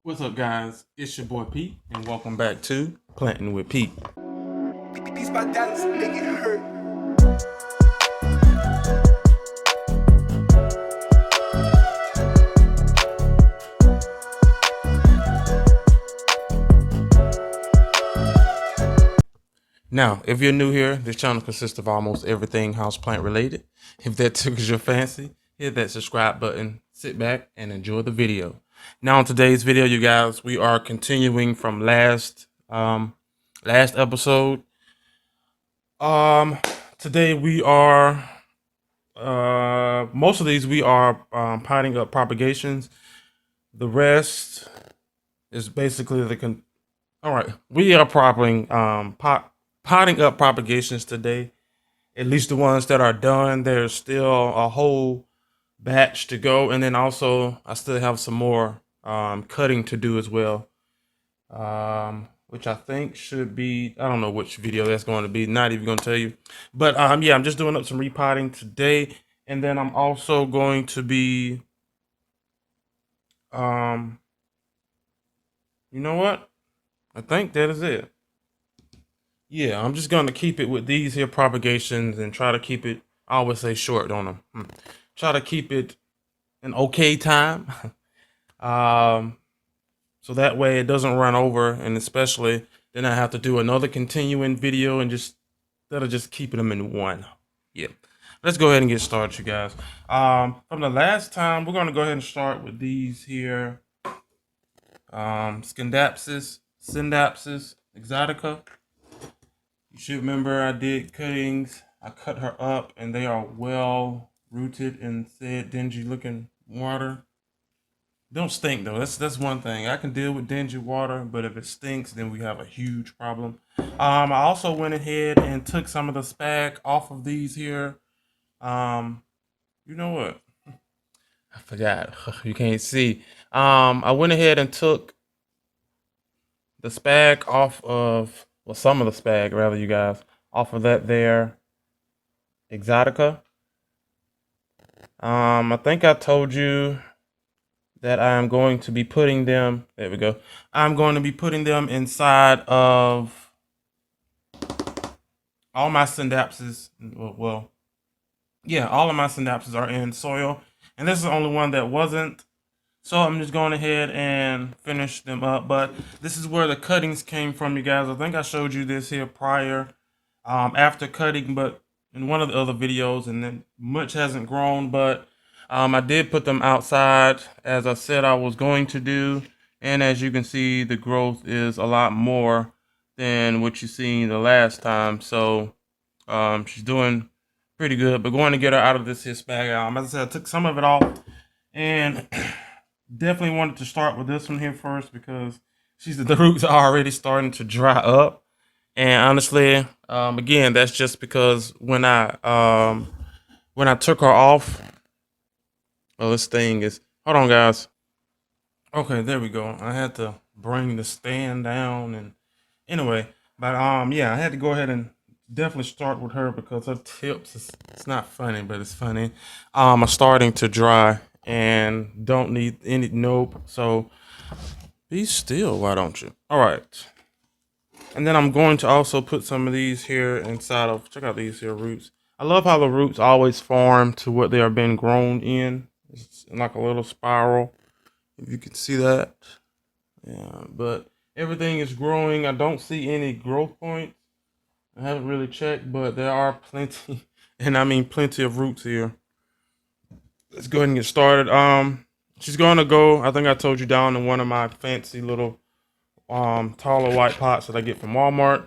What's up, guys? It's your boy Pete, and welcome back to Planting with Pete. These my dollars make it hurt. Now, if you're new here, this channel consists of almost everything houseplant related. If that tickles your fancy, hit that subscribe button, sit back, and enjoy the video. Now, in today's video, you guys, we are continuing from last episode. Today we are most of these we are potting up propagations. The rest is basically all right. We are potting up propagations today. At least the ones that are done. There's still a whole batch to go, and then also I still have some more cutting to do as well. Which I think should be, I don't know which video that's going to be, not even going to tell you. But yeah, I'm just doing up some repotting today, and then I'm also going to be you know what? I think that is it. Yeah, I'm just going to keep it with these here propagations and try to keep it, I always say short on them. Try to keep it an okay time. So that way it doesn't run over, and especially then I have to do another continuing video and just instead of just keeping them in one. Yeah. Let's go ahead and get started, you guys. From the last time, we're going to go ahead and start with these here. Scindapsus exotica. You should remember I did cuttings. I cut her up, and they are well rooted in said dingy looking water. Don't stink though. That's one thing. I can deal with dingy water, but if it stinks, then we have a huge problem. I also went ahead and took some of the spag off of these here. You know what? I forgot. You can't see. I went ahead and took the spag off of, well, some of the spag rather, you guys, off of that there exotica. I think I told you that I'm going to be putting them, there we go. I'm going to be putting them inside of all my scindapsus. Well, yeah, all of my scindapsus are in soil, and this is the only one that wasn't. So I'm just going ahead and finish them up. But this is where the cuttings came from, you guys. I think I showed you this here prior, after cutting, but in one of the other videos, and then much hasn't grown, but I did put them outside as I said I was going to do. And as you can see, the growth is a lot more than what you seen the last time. So she's doing pretty good, but going to get her out of this here spag. As I said, I took some of it off, and definitely wanted to start with this one here first because the roots are already starting to dry up. And honestly, again, that's just because when I took her off, well, this thing is, hold on, guys. Okay, there we go. I had to bring the stand down, and anyway, but yeah, I had to go ahead and definitely start with her because her tips, it's not funny, but it's funny, are starting to dry and don't need any, nope. So be still, why don't you? All right. And then I'm going to also put some of these here inside of, check out these here roots. I love how the roots always form to what they are being grown in. It's like a little spiral, if you can see that. Yeah, but everything is growing. I don't see any growth points. I haven't really checked, but there are plenty, and I mean plenty of roots here. Let's go ahead and get started. She's gonna go, I think I told you, down in one of my fancy little taller white pots that I get from Walmart,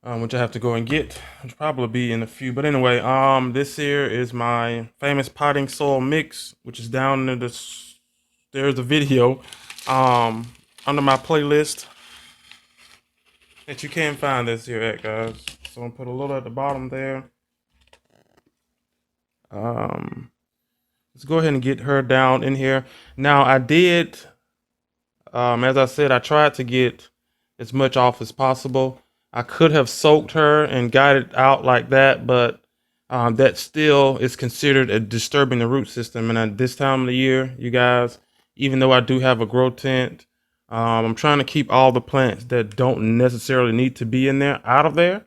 which I have to go and get, which will probably be in a few. But anyway, this here is my famous potting soil mix, which is down in this. There's a video under my playlist that you can find this here at, guys. So I'm gonna put a little at the bottom there. Let's go ahead and get her down in here. Now I did, as I said, I tried to get as much off as possible. I could have soaked her and got it out like that, but that still is considered a disturbing the root system. And at this time of the year, you guys, even though I do have a grow tent, I'm trying to keep all the plants that don't necessarily need to be in there out of there.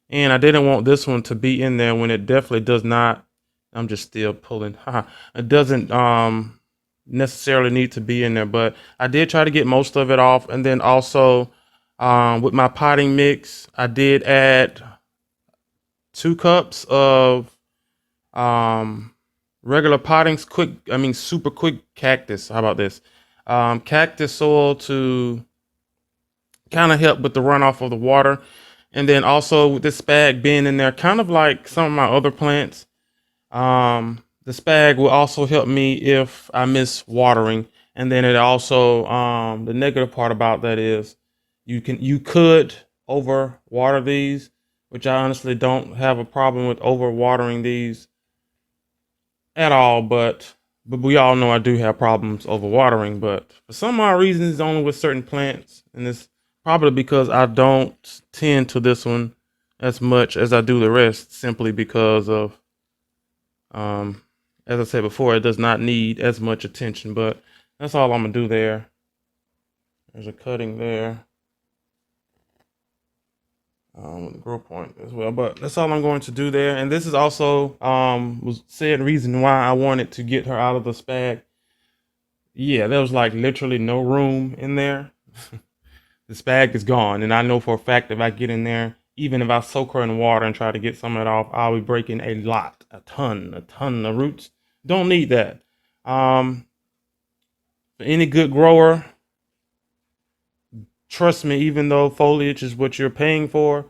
And I didn't want this one to be in there when it definitely does not. I'm just still pulling. It doesn't necessarily need to be in there, but I did try to get most of it off. And then also with my potting mix, I did add 2 cups of regular pottings, super quick cactus. How about this? Cactus soil to kind of help with the runoff of the water. And then also with this spag being in there, kind of like some of my other plants, the spag will also help me if I miss watering. And then it also, the negative part about that is you could over water these, which I honestly don't have a problem with over watering these at all, but we all know I do have problems overwatering. But for some odd reason, it's only with certain plants, and it's probably because I don't tend to this one as much as I do the rest, simply because of, as I said before, it does not need as much attention. But that's all I'm gonna do there. There's a cutting there. With the grow point as well, but that's all I'm going to do there. And this is also was said reason why I wanted to get her out of the spag. Yeah, there was like literally no room in there. The spag is gone, and I know for a fact if I get in there, even if I soak her in water and try to get some of it off, I'll be breaking a ton of roots. Don't need that. For any good grower, trust me, even though foliage is what you're paying for,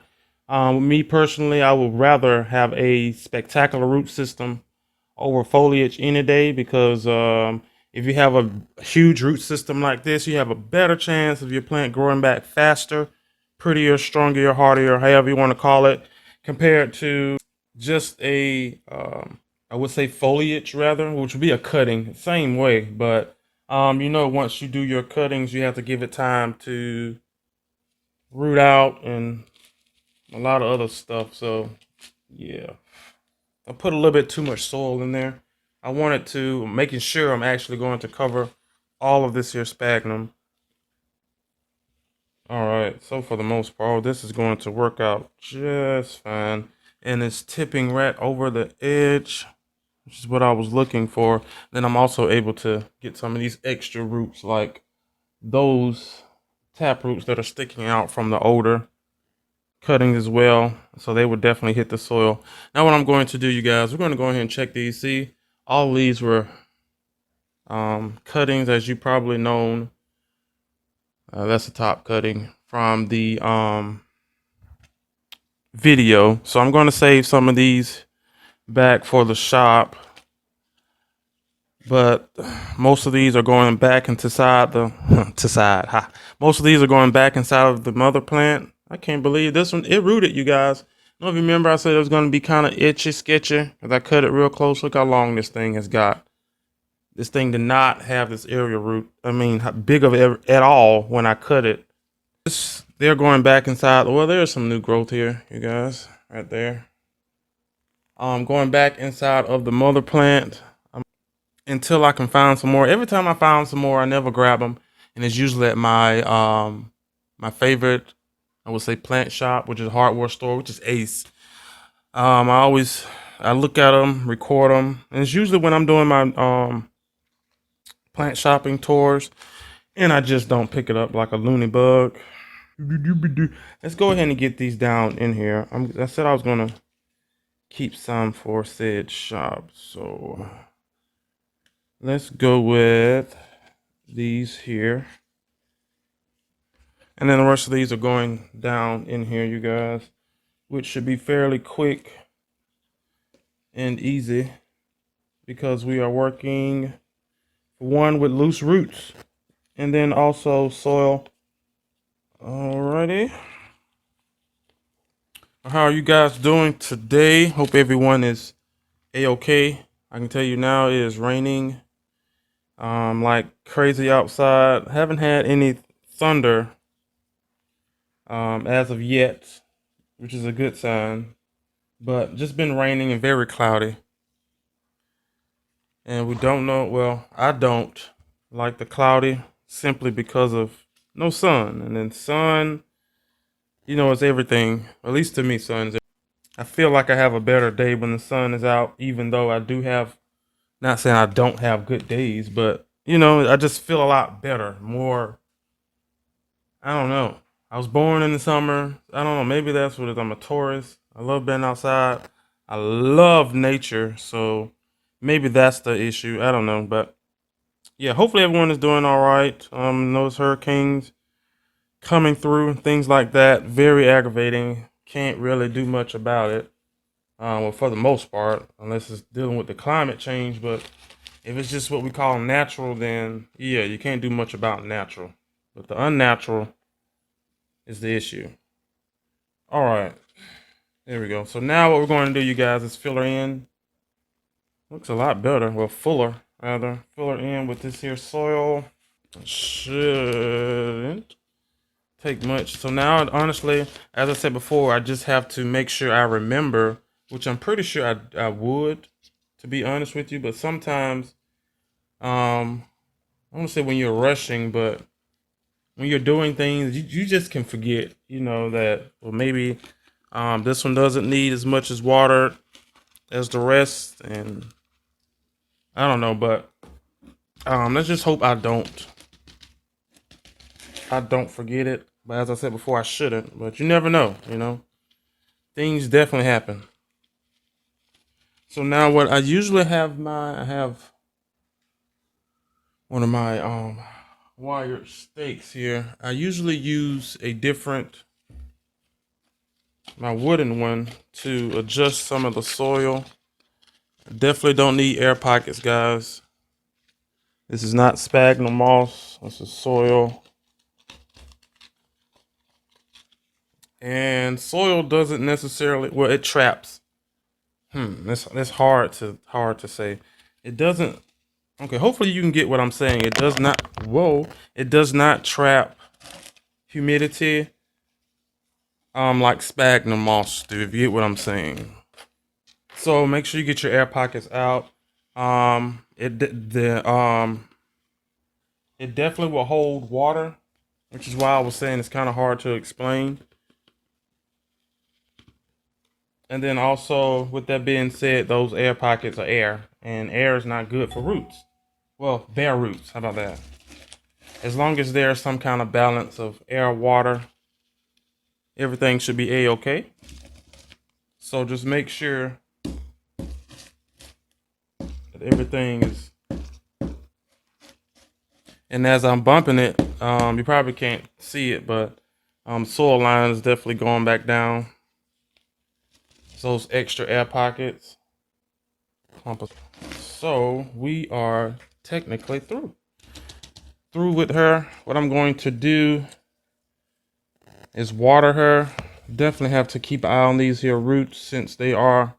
me personally, I would rather have a spectacular root system over foliage any day, because if you have a huge root system like this, you have a better chance of your plant growing back faster, prettier, stronger, hardier, however you want to call it, compared to just I would say foliage rather, which would be a cutting, same way. But once you do your cuttings, you have to give it time to root out and a lot of other stuff. So yeah, I put a little bit too much soil in there. I wanted to making sure I'm actually going to cover all of this here sphagnum. All right, so for the most part, this is going to work out just fine. And it's tipping right over the edge, which is what I was looking for. Then I'm also able to get some of these extra roots, like those tap roots that are sticking out from the older cuttings as well. So they would definitely hit the soil. Now what I'm going to do, you guys, we're going to go ahead and check these. See, all these were cuttings, as you probably known. That's the top cutting from the video. So I'm going to save some of these back for the shop, but most of these are going back into most of these are going back inside of the mother plant. I can't believe this one, it rooted, you guys. I don't know if you remember, I said it was going to be kind of itchy sketchy because I cut it real close. Look how long this thing has got. This thing did not have this area root. I mean, big of it at all when I cut it. They're going back inside. Well, there's some new growth here, you guys, right there. Going back inside of the mother plant until I can find some more. Every time I found some more, I never grab them, and it's usually at my my favorite, I would say, plant shop, which is a hardware store, which is Ace. I look at them, record them, and it's usually when I'm doing my plant shopping tours, and I just don't pick it up like a loony bug. Let's go ahead and get these down in here. I said I was gonna keep some for said shop, so let's go with these here, and then the rest of these are going down in here, you guys, which should be fairly quick and easy because we are working one with loose roots and then also soil. Alrighty, how are you guys doing today? Hope everyone is a-okay. I can tell you now it is raining like crazy outside. Haven't had any thunder as of yet, which is a good sign, but just been raining and very cloudy. And we don't know, well, I don't like the cloudy simply because of no sun. And then sun, you know, it's everything. At least to me, sun's. I feel like I have a better day when the sun is out, even though I do have, not saying I don't have good days, but you know, I just feel a lot better, more. I don't know. I was born in the summer. I don't know. Maybe that's what it is. I'm a Taurus. I love being outside. I love nature. So maybe that's the issue. I don't know. But yeah, hopefully everyone is doing all right. Those hurricanes coming through, things like that, very aggravating. Can't really do much about it. Well, for the most part, unless it's dealing with the climate change. But if it's just what we call natural, then yeah, you can't do much about natural. But the unnatural is the issue. All right, there we go. So now what we're going to do, you guys, is fill her in. Looks a lot better. Well, fuller, rather. Fill her in with this here soil. Shouldn't take much. So now, honestly, as I said before, I just have to make sure I remember, which I'm pretty sure I would, to be honest with you. But sometimes, I don't say when you're rushing, but when you're doing things, you just can forget, you know, that, well, maybe this one doesn't need as much as water as the rest. And I don't know, but let's just hope I don't forget it. But as I said before, I shouldn't. But you never know, you know. Things definitely happen. So now what I usually have I have one of my wired stakes here. I usually use a different, my wooden one, to adjust some of the soil. Definitely don't need air pockets, guys. This is not sphagnum moss. This is soil. And soil doesn't necessarily, well, it traps. That's hard to say. It doesn't. Okay, hopefully you can get what I'm saying. It does not. Whoa! It does not trap humidity. Like sphagnum moss do. If you get what I'm saying. So make sure you get your air pockets out. It definitely will hold water, which is why I was saying it's kind of hard to explain. And then also, with that being said, those air pockets are air, and air is not good for roots. Well, bare roots. How about that? As long as there's some kind of balance of air, water, everything should be a-okay. So just make sure that everything is. And as I'm bumping it, you probably can't see it, but soil line is definitely going back down. So those extra air pockets. So we are technically through with her. What I'm going to do is water her. Definitely have to keep an eye on these here roots, since they are,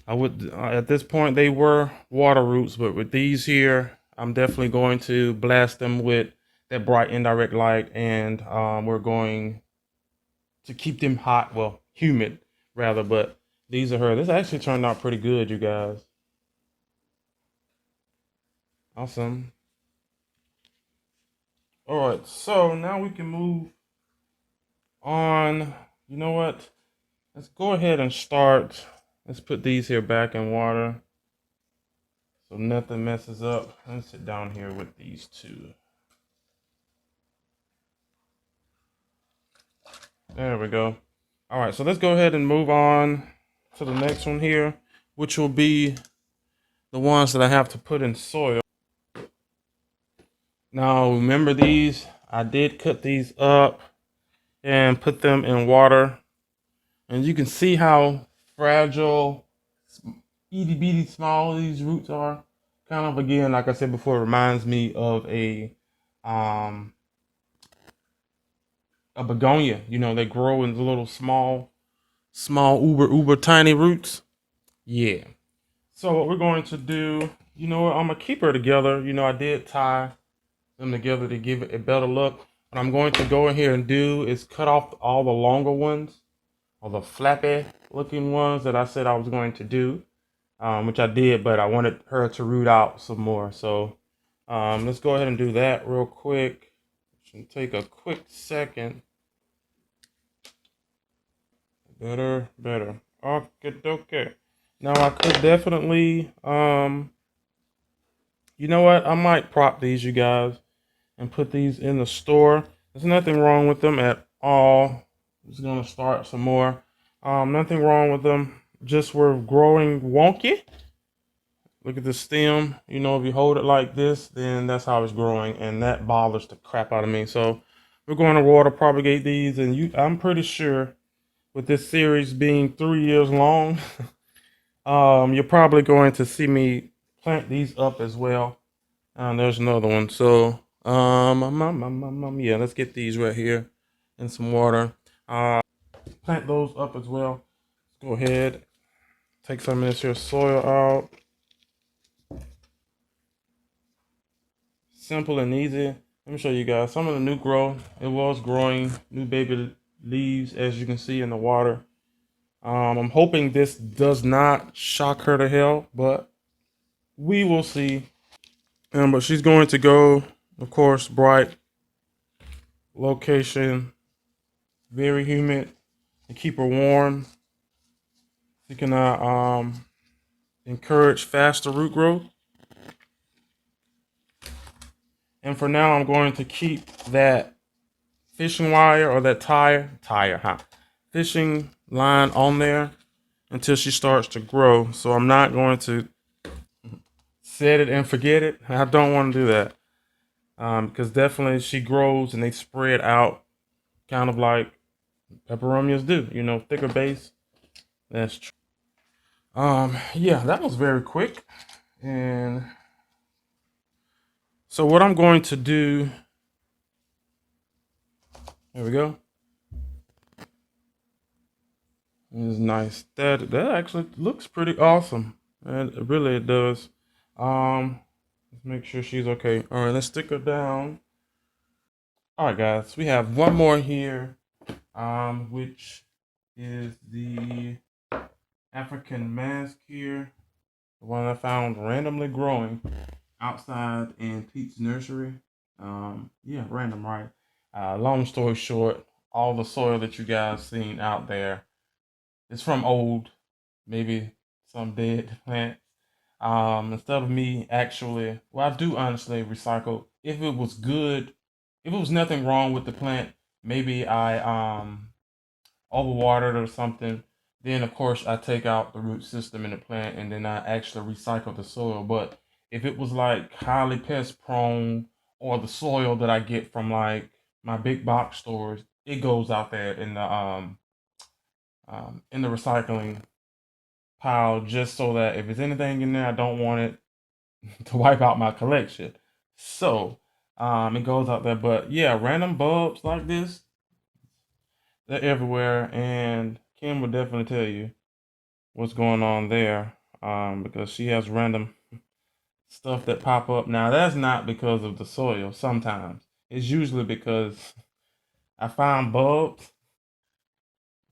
I would at this point they were water roots, but with these here, I'm definitely going to blast them with that bright indirect light, and we're going to keep them hot, well, humid rather. But these are her. This actually turned out pretty good, you guys. Awesome. All right, so now we can move on. You know what? Let's go ahead and start. Let's put these here back in water so nothing messes up. Let's sit down here with these two. There we go. All right, so let's go ahead and move on to the next one here, which will be the ones that I have to put in soil. Now, remember these, I did cut these up and put them in water. And you can see how fragile, itty bitty small these roots are. Kind of, again, like I said before, it reminds me of a begonia. You know, they grow in the little small, uber tiny roots. Yeah. So what we're going to do, you know what, I'm gonna keep her together. You know, I did tie them together to give it a better look. What I'm going to go in here and do is cut off all the longer ones, or the flappy looking ones that I said I was going to do, which I did, but I wanted her to root out some more. So let's go ahead and do that real quick. Should take a quick second. Better. Okay. Now I could definitely, you know what? I might prop these, you guys, and put these in the store. There's nothing wrong with them at all. I'm just gonna start some more. Nothing wrong with them. Just we're growing wonky. Look at the stem. You know, if you hold it like this, then that's how it's growing, and that bothers the crap out of me. So we're going to water propagate these, and I'm pretty sure with this series being 3 years long, you're probably going to see me plant these up as well. There's another one. So yeah, let's get these right here in some water. Plant those up as well. Let's go ahead, take some of this here soil out. Simple and easy. Let me show you guys some of the new growth. It was growing new baby leaves, as you can see in the water. I'm hoping this does not shock her to hell, but we will see. But she's going to go, of course, bright location, very humid to keep her warm. You can encourage faster root growth. And for now, I'm going to keep that fishing wire or that fishing line on there until she starts to grow. So I'm not going to set it and forget it. I don't want to do that. Because definitely she grows and they spread out kind of like peperomias do, you know, thicker base. That's true. Yeah, that was very quick. And so what I'm going to do, there we go. Is nice. That actually looks pretty awesome. And it does. Let's make sure she's okay. All right, let's stick her down. All right, guys, we have one more here, which is the African mask here, the one I found randomly growing outside in Pete's nursery. Yeah, random, right? Long story short, all the soil that you guys seen out there is from old, maybe some dead plants. Instead of me actually, well, I do honestly recycle. If it was good, if it was nothing wrong with the plant, maybe I overwatered or something. Then of course I take out the root system in the plant and then I actually recycle the soil. But if it was like highly pest prone or the soil that I get from like my big box stores, it goes out there in the recycling pile just so that if there's anything in there, I don't want it to wipe out my collection. So it goes out there. But yeah, random bulbs like this, they're everywhere, and Kim will definitely tell you what's going on there because she has random stuff that pop up. Now that's not because of the soil. Sometimes it's usually because I find bulbs,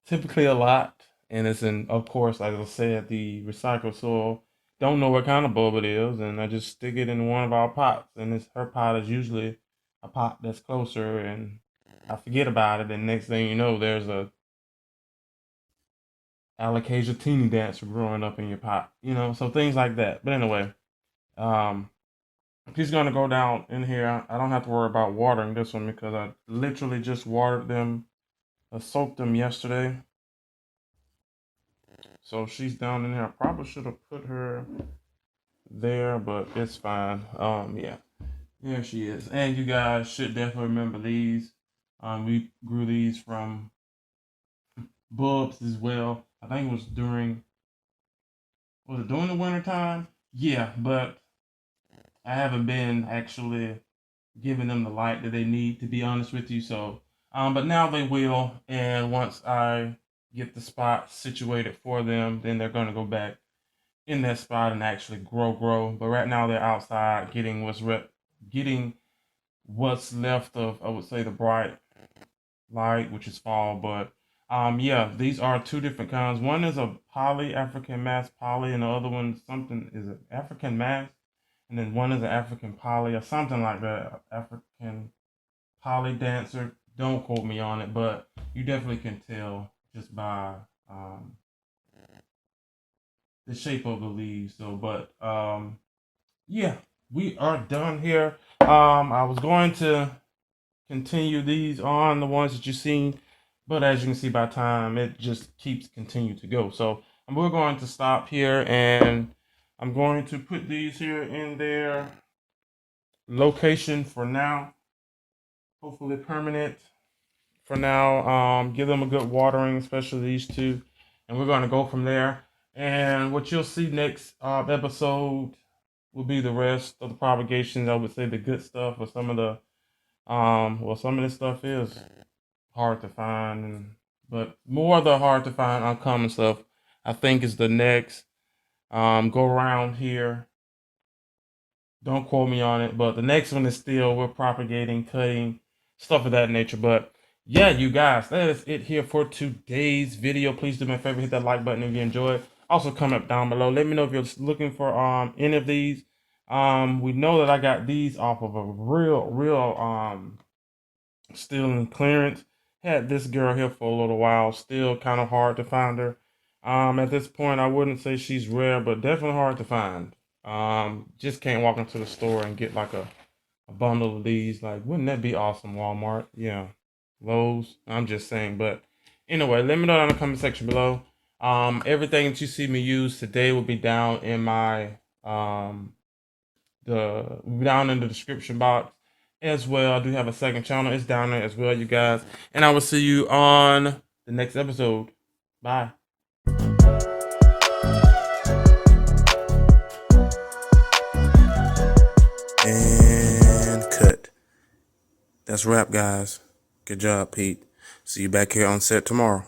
typically a lot, and it's in, of course, as I said, the recycled soil. Don't know what kind of bulb it is, and I just stick it in one of our pots, and her pot is usually a pot that's closer, and I forget about it, and next thing you know, there's a alocasia teeny dancer growing up in your pot, you know, so things like that. But anyway, um, she's gonna go down in here. I don't have to worry about watering this one because I literally just watered them, I soaked them yesterday. So she's down in here. I probably should have put her there, but it's fine. Yeah, there she is. And you guys should definitely remember these. We grew these from bulbs as well. I think it was during the winter time? Yeah, but I haven't been actually giving them the light that they need, to be honest with you. So, but now they will, and once I get the spot situated for them, then they're gonna go back in that spot and actually grow. But right now they're outside getting what's left of, I would say, the bright light, which is fall. But yeah, these are two different kinds. One is a poly African mass poly, and the other one something is an African mass, and then one is an African poly or something like that. African Holly Dancer. Don't quote me on it, but you definitely can tell just by the shape of the leaves. So, but yeah, we are done here. I was going to continue these on the ones that you've seen, but as you can see by time, it just keeps continue to go. So we're going to stop here, and I'm going to put these here in their location for now. Hopefully permanent for now. Give them a good watering, especially these two, and we're going to go from there. And what you'll see next episode will be the rest of the propagations. I would say the good stuff, or some of the some of this stuff is hard to find, but more of the hard to find uncommon stuff I think is the next go around here. Don't quote me on it, but the next one is still we're propagating, cutting, stuff of that nature. But yeah, you guys, that is it here for today's video. Please do me a favor, hit that like button if you enjoyed. Also comment down below. Let me know if you're looking for any of these. We know that I got these off of a real still in clearance. Had this girl here for a little while. Still kind of hard to find her. At this point, I wouldn't say she's rare, but definitely hard to find. Just can't walk into the store and get like a bundle of these. Like, wouldn't that be awesome, Walmart? Yeah. Lowe's. I'm just saying. But anyway, let me know down in the comment section below. Everything that you see me use today will be down in my down in the description box as well. I do have a second channel. It's down there as well, you guys. And I will see you on the next episode. Bye. And cut. That's a wrap, guys. Good job, Pete. See you back here on set tomorrow.